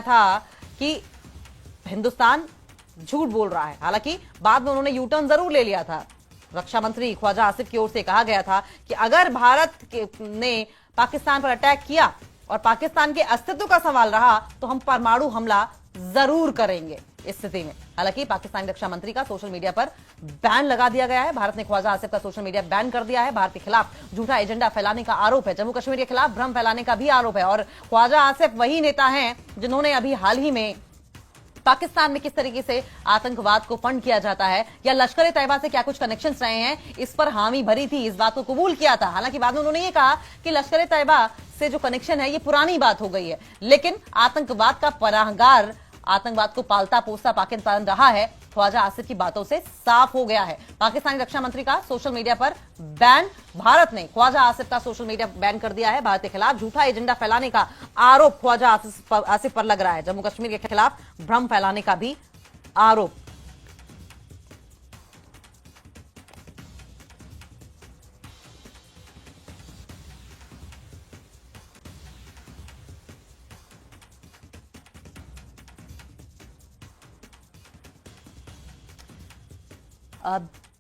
लगाया था कि हिंदुस्तान झूठ बोल रहा है। हालांकि बाद में उन्होंने यू टर्न जरूर ले लिया था। रक्षा मंत्री ख्वाजा आसिफ की ओर से कहा गया था कि अगर भारत ने पाकिस्तान पर अटैक किया और पाकिस्तान के अस्तित्व का सवाल रहा तो हम परमाणु हमला जरूर करेंगे इस स्थिति में। हालांकि पाकिस्तानी रक्षा मंत्री का सोशल मीडिया पर बैन लगा दिया गया है। भारत ने ख्वाजा आसिफ का सोशल मीडिया बैन कर दिया है। भारत के खिलाफ झूठा एजेंडा फैलाने का आरोप है। जम्मू कश्मीर के खिलाफ भ्रम फैलाने का भी आरोप है। और ख्वाजा आसिफ वही नेता हैं जिन्होंने अभी हाल ही में पाकिस्तान में किस तरीके से आतंकवाद को फंड किया जाता है या लश्कर ए तैयबा से क्या कुछ कनेक्शंस रहे हैं, इस पर हामी भरी थी, इस बात को कबूल किया था। हालांकि बाद में उन्होंने ये कहा कि लश्कर ए तैयबा से जो कनेक्शन है ये पुरानी बात हो गई है, लेकिन आतंकवाद का पराहगार, आतंकवाद को पालता पोसता पाकिस्तान रहा है, ख्वाजा आसिफ की बातों से साफ हो गया है। पाकिस्तानी रक्षा मंत्री का सोशल मीडिया पर बैन, भारत ने ख्वाजा आसिफ का सोशल मीडिया बैन कर दिया है। भारत के खिलाफ झूठा एजेंडा फैलाने का आरोप ख्वाजा आसिफ पर लग रहा है। जम्मू कश्मीर के खिलाफ भ्रम फैलाने का भी आरोप।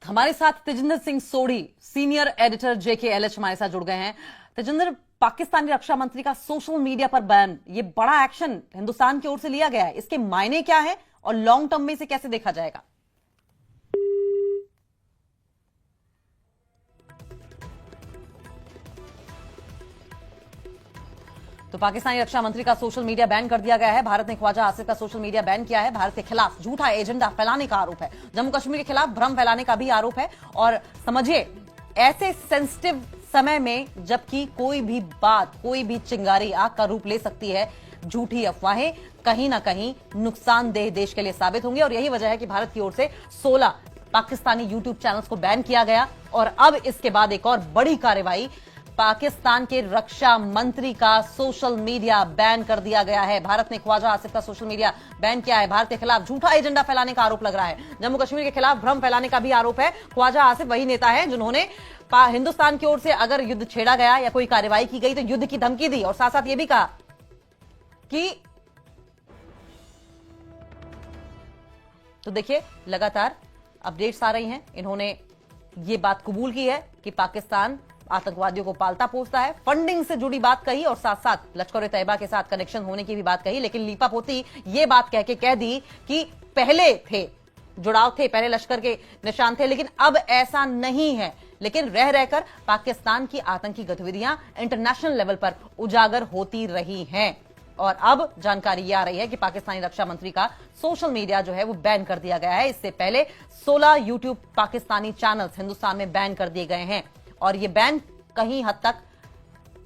हमारे साथ Tejinder Singh Sodhi, senior editor JKLH हमारे साथ जुड़ गए हैं। तेजिंदर, पाकिस्तानी रक्षा मंत्री का सोशल मीडिया पर बैन, ये बड़ा एक्शन हिंदुस्तान की ओर से लिया गया है, इसके मायने क्या है और लॉन्ग टर्म में इसे कैसे देखा जाएगा? तो पाकिस्तानी रक्षा मंत्री का सोशल मीडिया बैन कर दिया गया है। भारत ने ख्वाजा आसिफ का सोशल मीडिया बैन किया है। भारत के खिलाफ झूठा एजेंडा फैलाने का आरोप है। जम्मू कश्मीर के खिलाफ भ्रम फैलाने का भी आरोप है। और समझिए, ऐसे सेंसिटिव समय में जबकि कोई भी बात, कोई भी चिंगारी आग का रूप ले सकती है, झूठी अफवाहें कहीं ना कहीं नुकसानदेह देश के लिए साबित होंगी। और यही वजह है कि भारत की ओर से 16 पाकिस्तानी यूट्यूब चैनल्स को बैन किया गया। और अब इसके बाद एक और बड़ी कार्रवाई, पाकिस्तान के रक्षा मंत्री का सोशल मीडिया बैन कर दिया गया है। भारत ने ख्वाजा आसिफ का सोशल मीडिया बैन किया है। भारत के खिलाफ झूठा एजेंडा फैलाने का आरोप लग रहा है। जम्मू कश्मीर के खिलाफ भ्रम फैलाने का भी आरोप है। ख्वाजा आसिफ वही नेता है जिन्होंने हिंदुस्तान की ओर से अगर युद्ध छेड़ा गया या कोई कार्रवाई की गई तो युद्ध की धमकी दी और साथ साथ यह भी कहा कि, तो देखिए लगातार अपडेट्स आ रही हैं। इन्होंने ये बात कबूल की है कि पाकिस्तान आतंकवादियों को पालता पोसता है, फंडिंग से जुड़ी बात कही और साथ साथ लश्कर ए तैयबा के साथ कनेक्शन होने की भी बात कही। लेकिन लीपापोती ये बात कह दी कि पहले थे, जुड़ाव थे, पहले लश्कर के निशान थे, लेकिन अब ऐसा नहीं है। लेकिन रह रहकर पाकिस्तान की आतंकी गतिविधियां इंटरनेशनल लेवल पर उजागर होती रही हैं। और अब जानकारी यह आ रही है कि पाकिस्तानी रक्षा मंत्री का सोशल मीडिया जो है वो बैन कर दिया गया है। इससे पहले 16 यूट्यूब पाकिस्तानी चैनल्स हिंदुस्तान में बैन कर दिए गए हैं। और ये बैन कहीं हद तक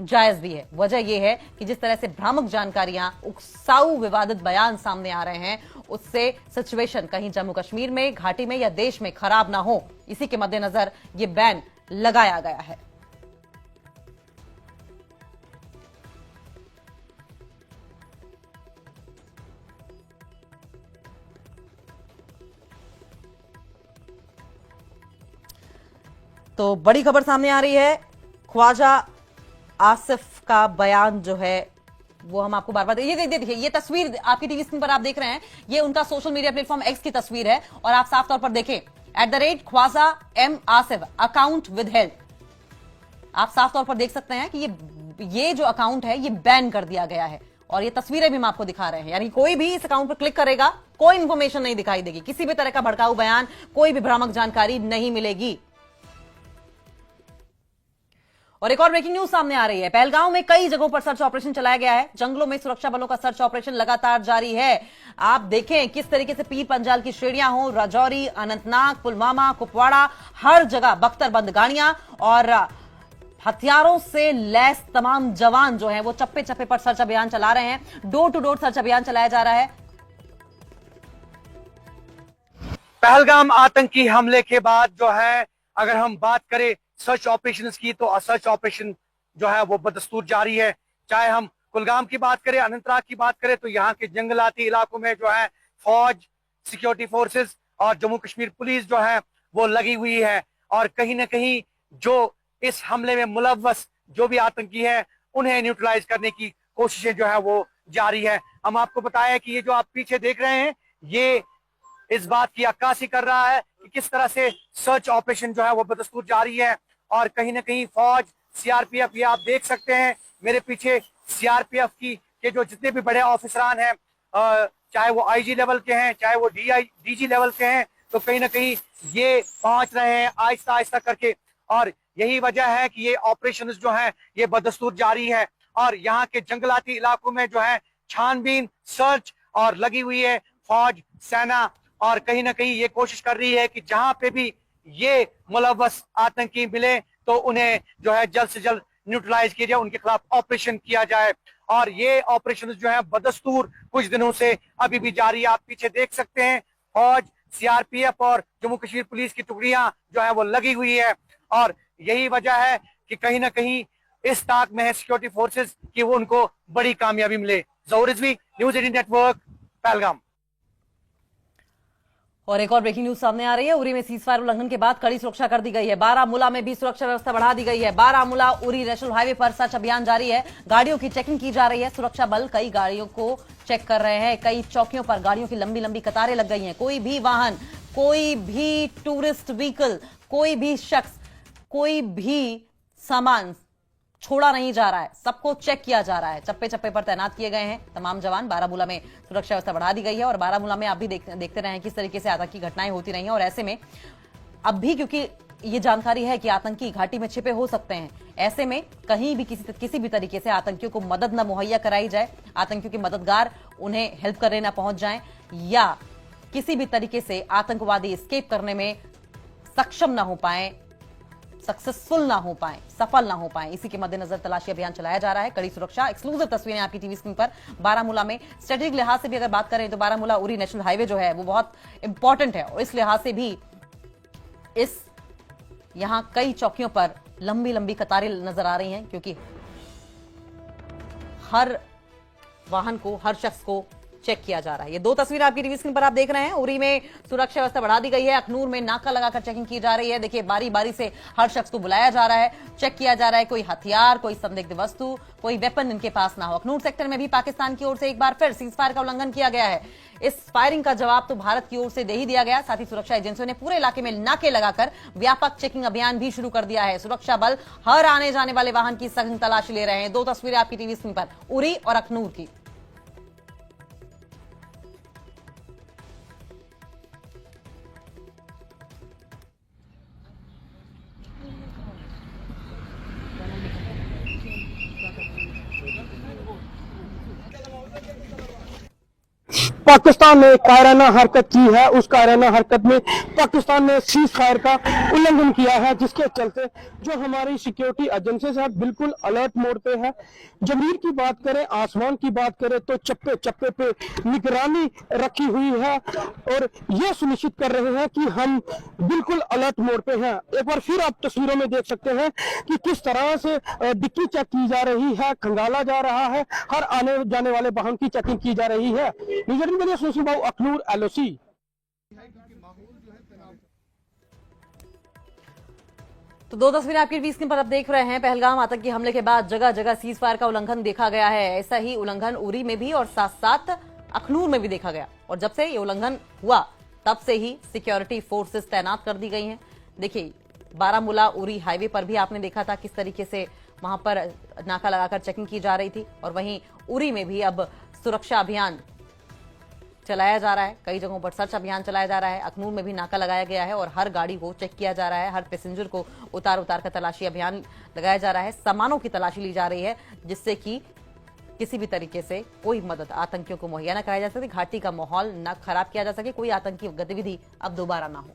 जायज भी है। वजह यह है कि जिस तरह से भ्रामक जानकारियां, उकसाऊ विवादित बयान सामने आ रहे हैं, उससे सिचुएशन कहीं जम्मू कश्मीर में, घाटी में या देश में खराब ना हो, इसी के मद्देनजर यह बैन लगाया गया है। तो बड़ी खबर सामने आ रही है, ख्वाजा आसिफ का बयान जो है वो हम आपको बार बार, ये देखिए, ये तस्वीर आपकी टीवी स्क्रीन पर आप देख रहे हैं, ये उनका सोशल मीडिया प्लेटफॉर्म एक्स की तस्वीर है। और आप साफ तौर पर देखें, @Khwaja M Asif account with help, आप साफ तौर पर देख सकते हैं कि ये जो अकाउंट है ये बैन कर दिया गया है। और ये तस्वीरें भी हम आपको दिखा रहे हैं, यानी कोई भी इस अकाउंट पर क्लिक करेगा, कोई इंफॉर्मेशन नहीं दिखाई देगी, किसी भी तरह का भड़काऊ बयान, कोई भी भ्रामक जानकारी नहीं मिलेगी। और एक और ब्रेकिंग न्यूज सामने आ रही है। पहलगांव में कई जगहों पर सर्च ऑपरेशन चलाया गया है। जंगलों में सुरक्षा बलों का सर्च ऑपरेशन लगातार जारी है। आप देखें किस तरीके से पीर पंजाल की श्रेणियां हो, राजौरी, अनंतनाग, पुलवामा, कुपवाड़ा, हर जगह बख्तरबंद गाड़ियां और हथियारों से लैस तमाम जवान जो हैं वो चप्पे चप्पे पर सर्च अभियान चला रहे हैं। डोर टू डोर सर्च अभियान चलाया जा रहा है। पहलगाम आतंकी हमले के बाद जो है, अगर हम बात करें सर्च ऑपरेशन की, तो सर्च ऑपरेशन जो है वो बदस्तूर जारी है। चाहे हम कुलगाम की बात करें, अनंतनाग की बात करें, तो यहाँ के जंगलाती इलाकों में जो है फौज, सिक्योरिटी फोर्सेस और जम्मू कश्मीर पुलिस जो है वो लगी हुई है। और कहीं ना कहीं जो इस हमले में मुलव्वस जो भी आतंकी है, उन्हें न्यूट्रलाइज करने की कोशिशें जो है वो जारी है। हम आपको बताया कि ये जो आप पीछे देख रहे हैं, ये इस बात की अक्कासी कर रहा है कि किस तरह से सर्च ऑपरेशन जो है वो बदस्तूर जारी है। और कहीं ना कहीं फौज, सीआरपीएफ, ये आप देख सकते हैं मेरे पीछे, सीआरपीएफ के जो जितने भी बड़े ऑफिसरान हैं, चाहे वो आईजी लेवल के हैं, चाहे वो डीजी लेवल के हैं, तो कहीं ना कहीं ये पहुंच रहे हैं आहिस्ता आहिस्ता करके। और यही वजह है कि ये ऑपरेशन जो है ये बदस्तूर जारी है। और यहाँ के जंगलाती इलाकों में जो है छानबीन, सर्च और लगी हुई है फौज, सेना। और कहीं ना कहीं ये कोशिश कर रही है कि जहां पे भी ये मुलव्वस आतंकी मिले तो उन्हें जो है जल्द से जल्द न्यूट्रलाइज किया जाए, उनके खिलाफ ऑपरेशन किया जाए। और ये ऑपरेशन जो है बदस्तूर कुछ दिनों से अभी भी जारी है। आप पीछे देख सकते हैं फौज, सीआरपीएफ और जम्मू कश्मीर पुलिस की टुकड़ियां जो है वो लगी हुई है। और यही वजह है कि कहीं ना कहीं इस ताक में है सिक्योरिटी फोर्सेस कि वो उनको बड़ी कामयाबी मिले। जहूर रिजवी, न्यूज 18 नेटवर्क, पहलगाम। और एक और ब्रेकिंग न्यूज सामने आ रही है। उरी में सीजफायर उल्लंघन के बाद कड़ी सुरक्षा कर दी गई है। बारामूला में भी सुरक्षा व्यवस्था बढ़ा दी गई है। बारामूला उरी नेशनल हाईवे पर सर्च अभियान जारी है। गाड़ियों की चेकिंग की जा रही है। सुरक्षा बल कई गाड़ियों को चेक कर रहे हैं। कई चौकियों पर गाड़ियों की लंबी लंबी कतारें लग गई हैं। कोई भी वाहन, कोई भी टूरिस्ट व्हीकल, कोई भी शख्स, कोई भी सामान छोड़ा नहीं जा रहा है। सबको चेक किया जा रहा है। चप्पे चप्पे पर तैनात किए गए हैं तमाम जवान। बारामूला में सुरक्षा व्यवस्था बढ़ा दी गई है। और बारामूला में आप भी देखते रहे हैं किस तरीके से आतंकी घटनाएं होती रही हैं। और ऐसे में अब भी क्योंकि ये जानकारी है कि आतंकी घाटी में छिपे हो सकते हैं, ऐसे में कहीं भी किसी भी तरीके से आतंकियों को मदद न मुहैया कराई जाए, आतंकियों के मददगार उन्हें हेल्प करने न पहुंच जाएं, या किसी भी तरीके से आतंकवादी एस्केप करने में सक्षम न हो पाए, सक्सेसफुल ना हो पाए, सफल ना हो पाए। इसी के मद्देनजर तलाशी अभियान चलाया जा रहा है। कड़ी सुरक्षा, एक्सक्लूसिव तस्वीरें आपकी टीवी स्क्रीन पर। बारामूला में स्ट्रेटेजिक लिहाज से भी अगर बात करें तो बारामूला उरी नेशनल हाईवे जो है वो बहुत इंपॉर्टेंट है। और इस लिहाज से भी यहां कई चौकियों पर लंबी लंबी कतारें नजर आ रही हैं, क्योंकि हर वाहन को, हर शख्स को चेक किया जा रहा है। ये दो तस्वीरें आपकी टीवी स्क्रीन पर आप देख रहे हैं। उरी में सुरक्षा व्यवस्था बढ़ा दी गई है। अखनूर में नाका लगाकर चेकिंग की जा रही है। देखिए, बारी बारी से हर शख्स को बुलाया जा रहा है, चेक किया जा रहा है, कोई हथियार, कोई संदिग्ध वस्तु, कोई वेपन इनके पास ना हो। अखनूर सेक्टर में भी पाकिस्तान की ओर से एक बार फिर सीजफायर का उल्लंघन किया गया है। इस फायरिंग का जवाब तो भारत की ओर से दे ही दिया गया। साथ ही सुरक्षा एजेंसियों ने पूरे इलाके में नाके लगाकर व्यापक चेकिंग अभियान भी शुरू कर दिया है। सुरक्षा बल हर आने जाने वाले वाहन की सघन तलाशी ले रहे हैं। दो तस्वीरें आपकी टीवी स्क्रीन पर, उरी और अखनूर की। पाकिस्तान ने कायराना हरकत की है। उस कायराना हरकत में पाकिस्तान ने सीज फायर का उल्लंघन किया है, जिसके चलते जो हमारी सिक्योरिटी एजेंसीज है बिल्कुल अलर्ट मोड पे है। जमीन की बात करें, आसमान की बात करें तो चप्पे चप्पे पे निगरानी रखी हुई है और ये सुनिश्चित कर रहे हैं कि हम बिल्कुल अलर्ट मोड पे हैं। एक बार फिर आप तस्वीरों में देख सकते हैं कि किस तरह से डिक्की चेक की जा रही है, खंगाला जा रहा है, हर आने जाने वाले वाहन की चेकिंग की जा रही है। अखनूर एलओसी। तो दो तस्वीरें आपकी टीवी स्क्रीन पर आप देख रहे हैं। पहलगाम आतंकी हमले के बाद जगह जगह सीज फायर का उल्लंघन देखा गया है। ऐसा ही उल्लंघन उरी में भी और साथ साथ अखनूर में भी देखा गया। और जब से ये उल्लंघन हुआ तब से ही सिक्योरिटी फोर्सेस तैनात कर दी गई हैं। देखिए, बारामूला उरी हाईवे पर भी आपने देखा था किस तरीके से वहां पर नाका लगाकर चेकिंग की जा रही थी। और वहीं उरी में भी अब सुरक्षा अभियान चलाया जा रहा है। कई जगहों पर सर्च अभियान चलाया जा रहा है। अखनूर में भी नाका लगाया गया है और हर गाड़ी को चेक किया जा रहा है। हर पैसेंजर को उतार उतार कर तलाशी अभियान लगाया जा रहा है। सामानों की तलाशी ली जा रही है, जिससे कि किसी भी तरीके से कोई मदद आतंकियों को मुहैया न कराया जा सके, घाटी का माहौल न खराब किया जा सके, कोई आतंकी गतिविधि अब दोबारा ना हो।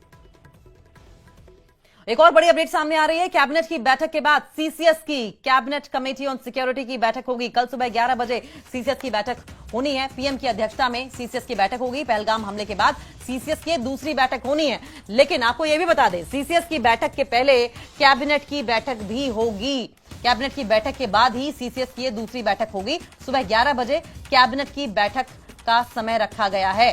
एक और बड़ी अपडेट सामने आ रही है। कैबिनेट की बैठक के बाद सीसीएस की, कैबिनेट कमेटी ऑन सिक्योरिटी की बैठक होगी। कल सुबह 11 बजे सीसीएस की बैठक होनी है। पीएम की अध्यक्षता में सीसीएस की बैठक होगी। पहलगाम हमले के बाद सीसीएस की दूसरी बैठक होनी है। लेकिन आपको यह भी बता दें, सीसीएस की बैठक के पहले कैबिनेट की बैठक भी होगी। कैबिनेट की बैठक के बाद ही सीसीएस की दूसरी बैठक होगी। सुबह 11 बजे कैबिनेट की बैठक का समय रखा गया है।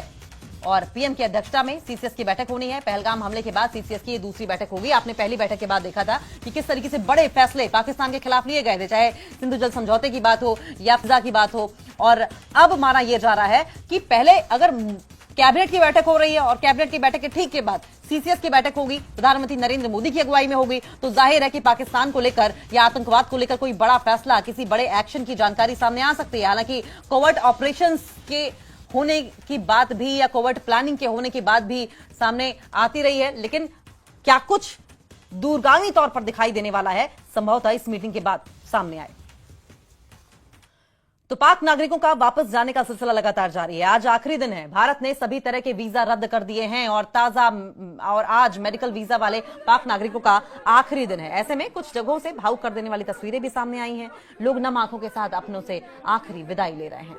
और पीएम की अध्यक्षता में सीसीएस की बैठक होनी है। पहलगाम हमले के बाद सीसीएस की ये दूसरी बैठक होगी। आपने पहली बैठक के बाद देखा था कि किस तरीके से बड़े फैसले पाकिस्तान के खिलाफ लिए गए थे, चाहे सिंधु जल समझौते की बात हो या फिजा की बात हो। और अब माना यह जा रहा है कि पहले अगर कैबिनेट की बैठक हो रही है और कैबिनेट की बैठक के ठीक के बाद सीसीएस की बैठक होगी, प्रधानमंत्री नरेंद्र मोदी की अगुवाई में होगी, तो जाहिर है कि पाकिस्तान को लेकर या आतंकवाद को लेकर कोई बड़ा फैसला, किसी बड़े एक्शन की जानकारी सामने आ सकती है। हालांकि कोवर्ट ऑपरेशंस के होने की बात भी या कोवर्ट प्लानिंग के होने की बात भी सामने आती रही है, लेकिन क्या कुछ दूरगामी तौर पर दिखाई देने वाला है, संभवतः इस मीटिंग के बाद सामने आए। तो पाक नागरिकों का वापस जाने का सिलसिला लगातार जारी है। आज आखिरी दिन है। भारत ने सभी तरह के वीजा रद्द कर दिए हैं और आज मेडिकल वीजा वाले पाक नागरिकों का आखिरी दिन है। ऐसे में कुछ जगहों से भावुक कर देने वाली तस्वीरें भी सामने आई हैं। लोग नम आंखों के साथ अपनों से आखिरी विदाई ले रहे हैं।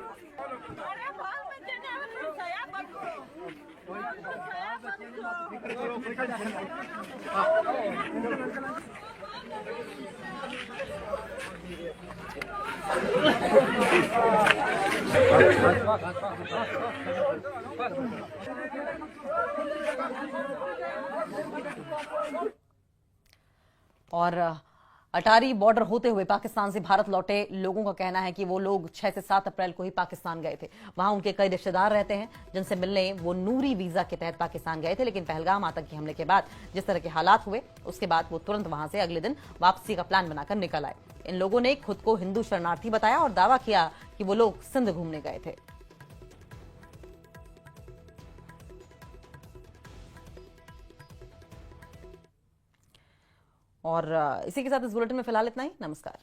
और अटारी बॉर्डर होते हुए पाकिस्तान से भारत लौटे लोगों का कहना है कि वो लोग 6 से 7 अप्रैल को ही पाकिस्तान गए थे। वहां उनके कई रिश्तेदार रहते हैं जिनसे मिलने वो नूरी वीजा के तहत पाकिस्तान गए थे, लेकिन पहलगाम आतंकी हमले के बाद जिस तरह के हालात हुए उसके बाद वो तुरंत वहां से अगले दिन वापसी का प्लान बनाकर निकल आए। इन लोगों ने खुद को हिंदू शरणार्थी बताया और दावा किया कि वो लोग सिंध घूमने गए थे। और इसी के साथ इस बुलेटिन में फिलहाल इतना ही। नमस्कार।